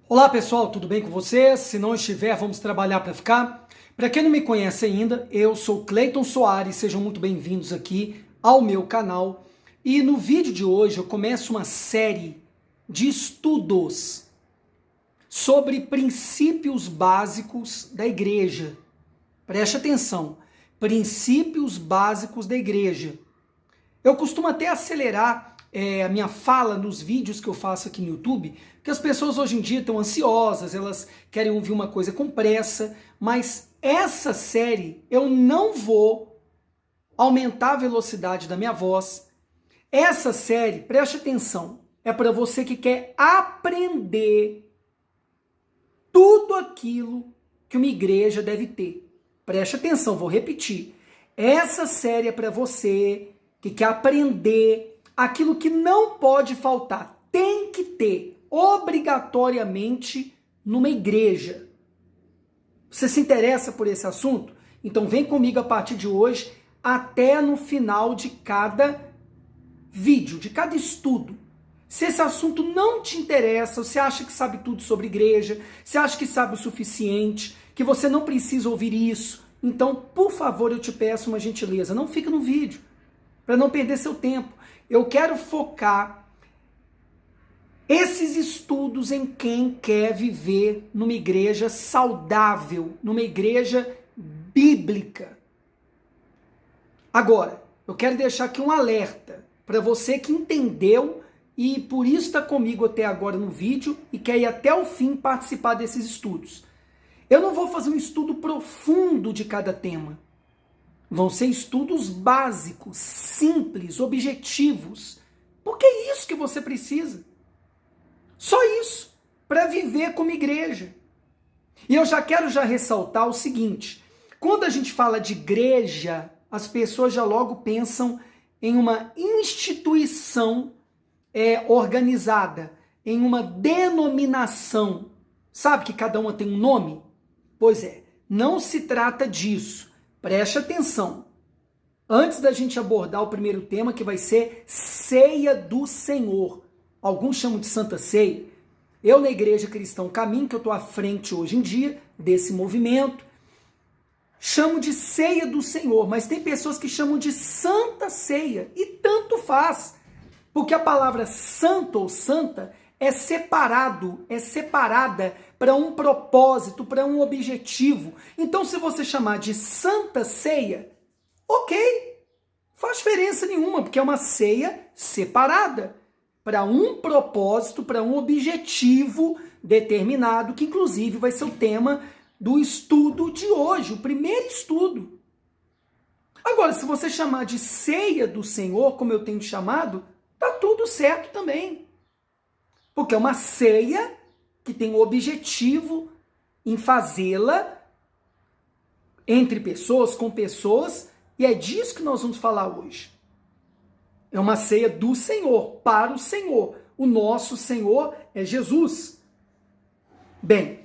Olá pessoal, tudo bem com vocês? Se não estiver, vamos trabalhar para ficar. Para quem não me conhece ainda, eu sou Cleiton Soares, sejam muito bem-vindos aqui ao meu canal. E no vídeo de hoje eu começo uma série de estudos sobre princípios básicos da igreja. Preste atenção, princípios básicos da igreja. Eu costumo até acelerar a minha fala nos vídeos que eu faço aqui no YouTube, porque as pessoas hoje em dia estão ansiosas, elas querem ouvir uma coisa com pressa, mas essa série eu não vou aumentar a velocidade da minha voz. Essa série, preste atenção, é para você que quer aprender tudo aquilo que uma igreja deve ter. Preste atenção, vou repetir. Essa série é para você que quer aprender aquilo que não pode faltar, tem que ter obrigatoriamente numa igreja. Você se interessa por esse assunto? Então vem comigo a partir de hoje até no final de cada vídeo, de cada estudo. Se esse assunto não te interessa, você acha que sabe tudo sobre igreja, você acha que sabe o suficiente, que você não precisa ouvir isso, então, por favor, eu te peço uma gentileza, não fica no vídeo, para não perder seu tempo. Eu quero focar esses estudos em quem quer viver numa igreja saudável, numa igreja bíblica. Agora, eu quero deixar aqui um alerta para você que entendeu e por isso está comigo até agora no vídeo e quer ir até o fim participar desses estudos. Eu não vou fazer um estudo profundo de cada tema. Vão ser estudos básicos, simples, objetivos. Porque é isso que você precisa. Só isso, para viver como igreja. E eu já quero ressaltar o seguinte, quando a gente fala de igreja, as pessoas já logo pensam em uma instituição organizada, em uma denominação. Sabe que cada uma tem um nome? Pois é, não se trata disso. Preste atenção. Antes da gente abordar o primeiro tema, que vai ser Ceia do Senhor. Alguns chamam de Santa Ceia. Eu, na Igreja Cristã Caminho, que eu estou à frente hoje em dia desse movimento, chamo de Ceia do Senhor, mas tem pessoas que chamam de Santa Ceia, e tanto faz, porque a palavra santo ou santa é separada para um propósito, para um objetivo. Então, se você chamar de Santa Ceia, ok, faz diferença nenhuma, porque é uma ceia separada para um propósito, para um objetivo determinado, que inclusive vai ser o tema do estudo de hoje, o primeiro estudo. Agora, se você chamar de Ceia do Senhor, como eu tenho chamado, tá tudo certo também. Porque é uma ceia que tem o objetivo em fazê-la entre pessoas, com pessoas, e é disso que nós vamos falar hoje. É uma ceia do Senhor, para o Senhor. O nosso Senhor é Jesus. Bem,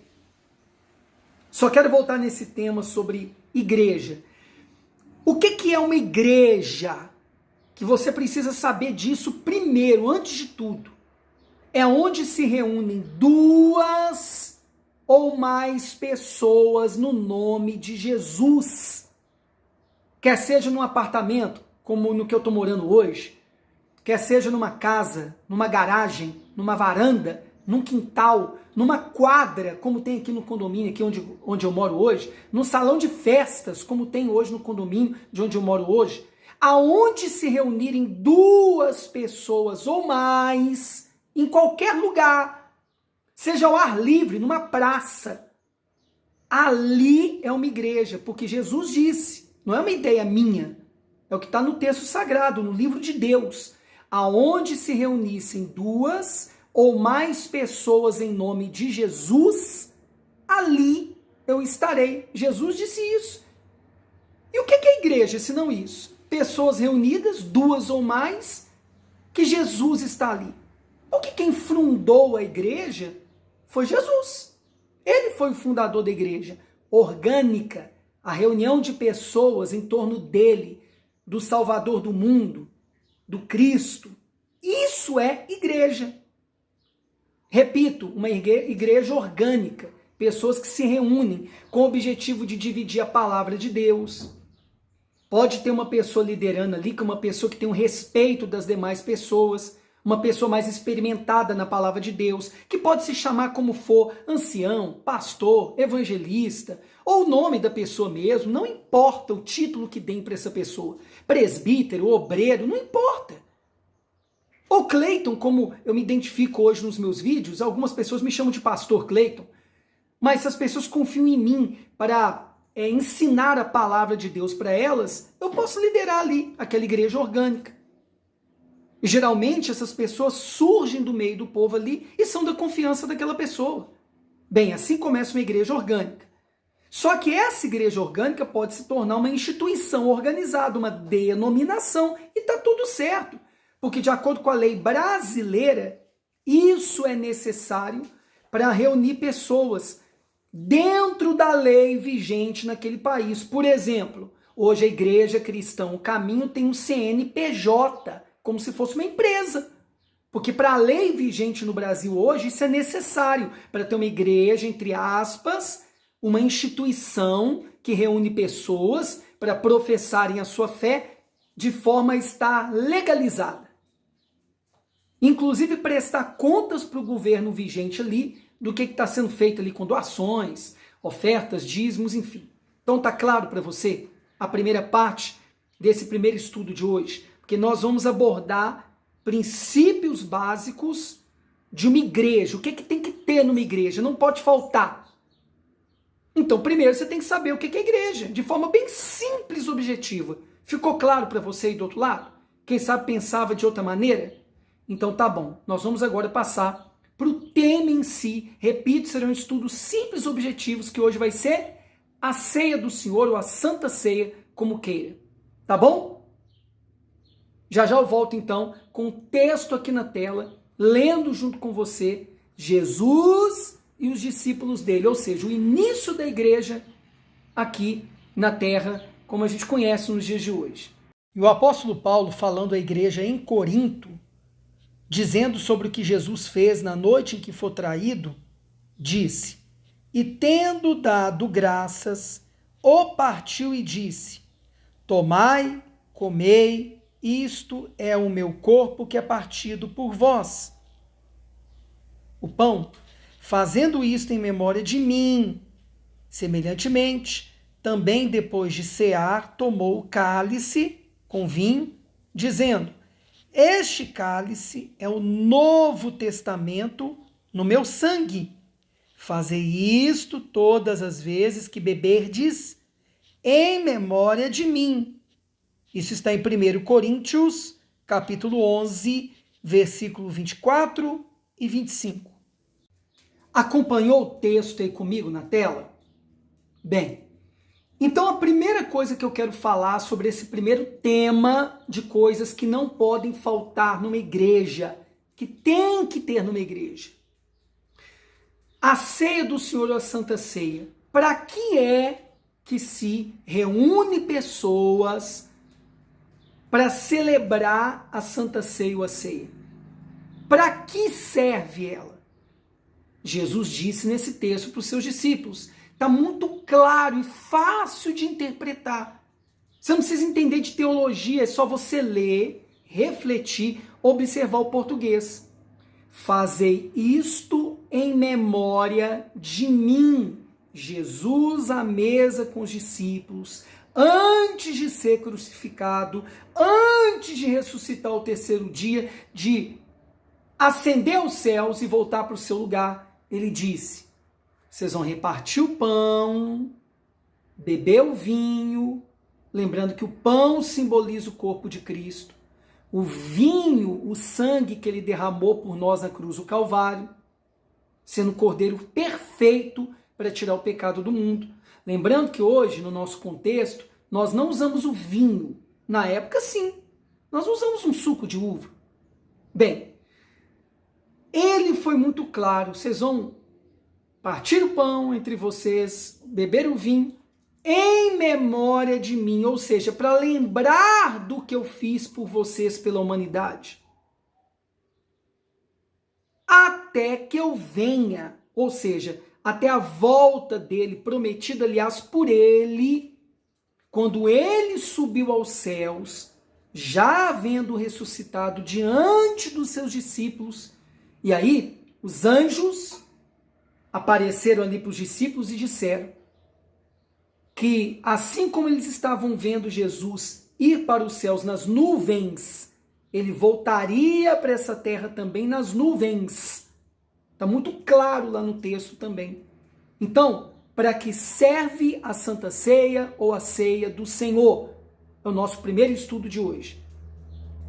só quero voltar nesse tema sobre igreja. O que é uma igreja? Que você precisa saber disso primeiro, antes de tudo. É onde se reúnem duas ou mais pessoas no nome de Jesus. Quer seja num apartamento, como no que eu estou morando hoje, quer seja numa casa, numa garagem, numa varanda, num quintal, numa quadra, como tem aqui no condomínio, aqui onde eu moro hoje, num salão de festas, como tem hoje no condomínio de onde eu moro hoje, aonde se reunirem duas pessoas ou mais, em qualquer lugar, seja ao ar livre, numa praça, ali é uma igreja, porque Jesus disse, não é uma ideia minha, é o que está no texto sagrado, no livro de Deus, aonde se reunissem duas ou mais pessoas em nome de Jesus, ali eu estarei. Jesus disse isso. E o que é igreja, se não isso? Pessoas reunidas, duas ou mais, que Jesus está ali. Porque quem fundou a igreja foi Jesus. Ele foi o fundador da igreja orgânica, a reunião de pessoas em torno dele, do Salvador do mundo, do Cristo. Isso é igreja. Repito, uma igreja orgânica, pessoas que se reúnem com o objetivo de dividir a palavra de Deus. Pode ter uma pessoa liderando ali, que é uma pessoa que tem um respeito das demais pessoas, uma pessoa mais experimentada na palavra de Deus, que pode se chamar como for, ancião, pastor, evangelista, ou o nome da pessoa mesmo, não importa o título que deem para essa pessoa, presbítero, obreiro, não importa. Ou Cleiton, como eu me identifico hoje nos meus vídeos, algumas pessoas me chamam de pastor Cleiton, mas essas pessoas confiam em mim para ensinar a palavra de Deus para elas, eu posso liderar ali aquela igreja orgânica. E geralmente essas pessoas surgem do meio do povo ali e são da confiança daquela pessoa. Bem, assim começa uma igreja orgânica. Só que essa igreja orgânica pode se tornar uma instituição organizada, uma denominação, e está tudo certo. Porque de acordo com a lei brasileira, isso é necessário para reunir pessoas dentro da lei vigente naquele país. Por exemplo, hoje a Igreja Cristã, o Caminho, tem um CNPJ, como se fosse uma empresa. Porque para a lei vigente no Brasil hoje, isso é necessário para ter uma igreja, entre aspas, uma instituição que reúne pessoas para professarem a sua fé de forma a estar legalizada. Inclusive prestar contas para o governo vigente ali do que está sendo feito ali com doações, ofertas, dízimos, enfim. Então tá claro para você a primeira parte desse primeiro estudo de hoje, porque nós vamos abordar princípios básicos de uma igreja. O que tem que ter numa igreja? Não pode faltar. Então, primeiro você tem que saber o que é igreja, de forma bem simples e objetiva. Ficou claro para você aí do outro lado? Quem sabe pensava de outra maneira? Então tá bom, nós vamos agora passar para o tema em si. Repito, serão estudos simples e objetivos, que hoje vai ser a ceia do Senhor, ou a Santa Ceia, como queira. Tá bom? Já já eu volto então com o texto aqui na tela, lendo junto com você Jesus e os discípulos dele, ou seja, o início da igreja aqui na terra, como a gente conhece nos dias de hoje. E o apóstolo Paulo, falando à igreja em Corinto, dizendo sobre o que Jesus fez na noite em que foi traído, disse: e tendo dado graças, o partiu e disse: tomai, comei, isto é o meu corpo que é partido por vós. O pão, fazendo isto em memória de mim. Semelhantemente, também depois de cear, tomou o cálice com vinho, dizendo: este cálice é o Novo Testamento no meu sangue. Fazei isto todas as vezes que beberdes, em memória de mim. Isso está em 1 Coríntios, capítulo 11, versículo 24 e 25. Acompanhou o texto aí comigo na tela? Bem, então a primeira coisa que eu quero falar sobre esse primeiro tema de coisas que não podem faltar numa igreja, que tem que ter numa igreja. A ceia do Senhor, ou a Santa Ceia. Para que é que se reúne pessoas para celebrar a Santa Ceia ou a ceia? Para que serve ela? Jesus disse nesse texto para os seus discípulos. Está muito claro e fácil de interpretar. Você não precisa entender de teologia, é só você ler, refletir, observar o português. Fazei isto em memória de mim. Jesus à mesa com os discípulos, antes de ser crucificado, antes de ressuscitar ao terceiro dia, de ascender aos céus e voltar para o seu lugar, ele disse: vocês vão repartir o pão, beber o vinho, lembrando que o pão simboliza o corpo de Cristo, o vinho, o sangue que ele derramou por nós na cruz do Calvário, sendo o cordeiro perfeito para tirar o pecado do mundo. Lembrando que hoje, no nosso contexto, nós não usamos o vinho. Na época, sim. Nós usamos um suco de uva. Bem, ele foi muito claro. Vocês vão partir o pão entre vocês, beber o vinho, em memória de mim. Ou seja, para lembrar do que eu fiz por vocês pela humanidade. até que eu venha, ou seja, até a volta dele, prometida, aliás, por ele, quando ele subiu aos céus, já havendo ressuscitado diante dos seus discípulos. E aí, os anjos apareceram ali para os discípulos e disseram que, assim como eles estavam vendo Jesus ir para os céus nas nuvens, ele voltaria para essa terra também nas nuvens. Está muito claro lá no texto também. Então, para que serve a Santa Ceia ou a Ceia do Senhor? É o nosso primeiro estudo de hoje.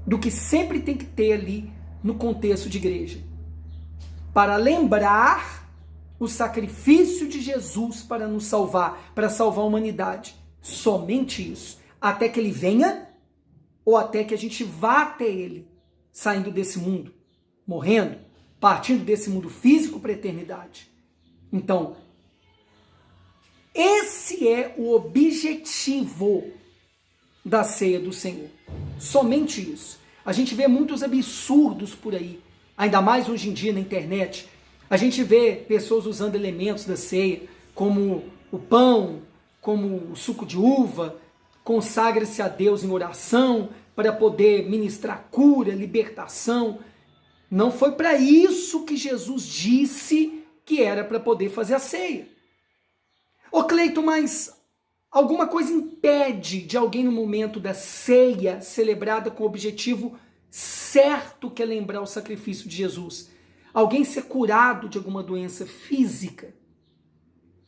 Do que sempre tem que ter ali no contexto de igreja. Para lembrar o sacrifício de Jesus para nos salvar, para salvar a humanidade. Somente isso. Até que ele venha ou até que a gente vá até ele, saindo desse mundo, morrendo, partindo desse mundo físico para a eternidade. Então, esse é o objetivo da ceia do Senhor. Somente isso. A gente vê muitos absurdos por aí, ainda mais hoje em dia na internet. A gente vê pessoas usando elementos da ceia, como o pão, como o suco de uva, consagra-se a Deus em oração para poder ministrar cura, libertação. Não foi para isso que Jesus disse que era para poder fazer a ceia. Ô Cleiton, mas alguma coisa impede de alguém no momento da ceia celebrada com o objetivo certo, que é lembrar o sacrifício de Jesus, alguém ser curado de alguma doença física,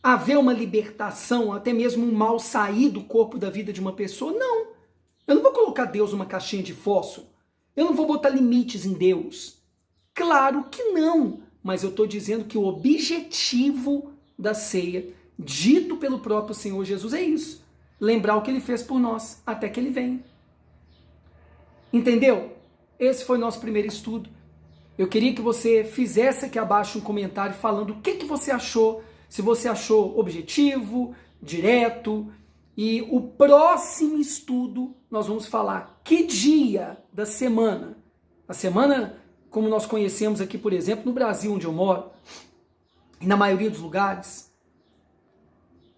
haver uma libertação, até mesmo um mal sair do corpo da vida de uma pessoa? Não. Eu não vou colocar Deus numa caixinha de fósforo. Eu não vou botar limites em Deus. Claro que não. Mas eu estou dizendo que o objetivo da ceia, dito pelo próprio Senhor Jesus, é isso. Lembrar o que ele fez por nós, até que ele venha. Entendeu? Esse foi o nosso primeiro estudo. Eu queria que você fizesse aqui abaixo um comentário falando o que você achou, se você achou objetivo, direto. E o próximo estudo nós vamos falar que dia da semana. A semana, como nós conhecemos aqui, por exemplo, no Brasil, onde eu moro, e na maioria dos lugares,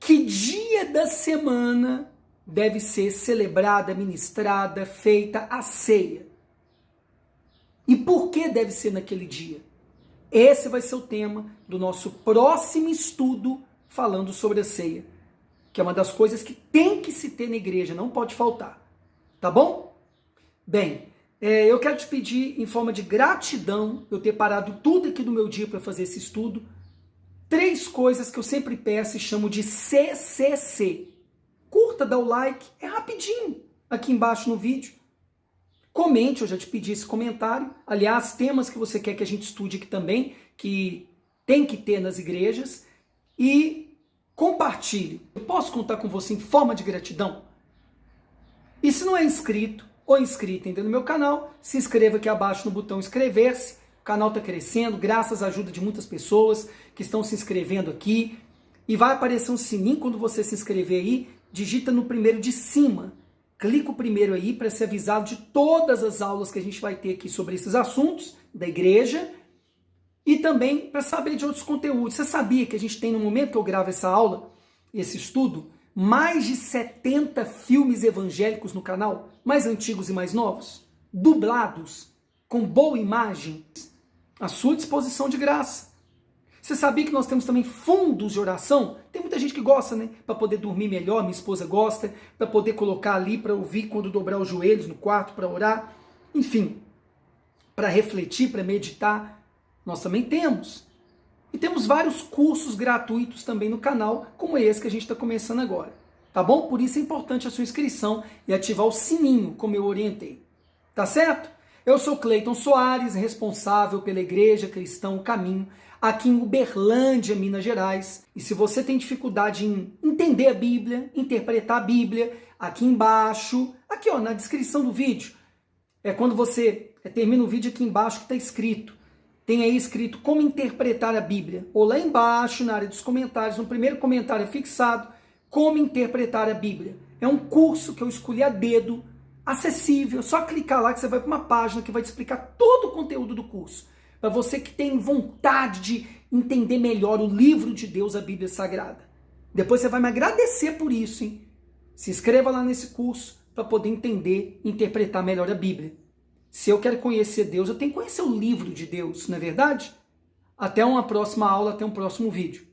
que dia da semana deve ser celebrada, ministrada, feita a ceia? E por que deve ser naquele dia? Esse vai ser o tema do nosso próximo estudo falando sobre a ceia, que é uma das coisas que tem que se ter na igreja, não pode faltar. Tá bom? Bem, eu quero te pedir, em forma de gratidão, eu ter parado tudo aqui do meu dia para fazer esse estudo, 3 coisas que eu sempre peço e chamo de CCC. Curta, dá o like, é rapidinho, aqui embaixo no vídeo. Comente, eu já te pedi esse comentário. Aliás, temas que você quer que a gente estude aqui também, que tem que ter nas igrejas. E compartilhe. Eu posso contar com você em forma de gratidão? E se não é inscrito ou inscrita ainda no meu canal, se inscreva aqui abaixo no botão inscrever-se. O canal está crescendo, graças à ajuda de muitas pessoas que estão se inscrevendo aqui. E vai aparecer um sininho quando você se inscrever aí. Digita no primeiro de cima. Clica o primeiro aí para ser avisado de todas as aulas que a gente vai ter aqui sobre esses assuntos da igreja e também para saber de outros conteúdos. Você sabia que a gente tem, no momento que eu gravo essa aula, esse estudo, mais de 70 filmes evangélicos no canal, mais antigos e mais novos, dublados, com boa imagem, à sua disposição de graça. Você sabia que nós temos também fundos de oração? Tem muita gente que gosta, né? Para poder dormir melhor, minha esposa gosta, para poder colocar ali, para ouvir quando dobrar os joelhos no quarto, para orar. Enfim, para refletir, para meditar, nós também temos. E temos vários cursos gratuitos também no canal, como esse que a gente está começando agora. Tá bom? Por isso é importante a sua inscrição e ativar o sininho, como eu orientei. Tá certo? Eu sou Cleiton Soares, responsável pela Igreja Cristã Caminho, aqui em Uberlândia, Minas Gerais. E se você tem dificuldade em entender a Bíblia, interpretar a Bíblia, aqui embaixo, aqui ó, na descrição do vídeo, quando você termina o vídeo aqui embaixo que está escrito, tem aí escrito como interpretar a Bíblia. Ou lá embaixo, na área dos comentários, no primeiro comentário é fixado, como interpretar a Bíblia. É um curso que eu escolhi a dedo, acessível, só clicar lá que você vai para uma página que vai te explicar todo o conteúdo do curso. para você que tem vontade de entender melhor o livro de Deus, a Bíblia Sagrada. Depois você vai me agradecer por isso, hein? Se inscreva lá nesse curso para poder entender e interpretar melhor a Bíblia. Se eu quero conhecer Deus, eu tenho que conhecer o livro de Deus, não é verdade? Até uma próxima aula, até um próximo vídeo.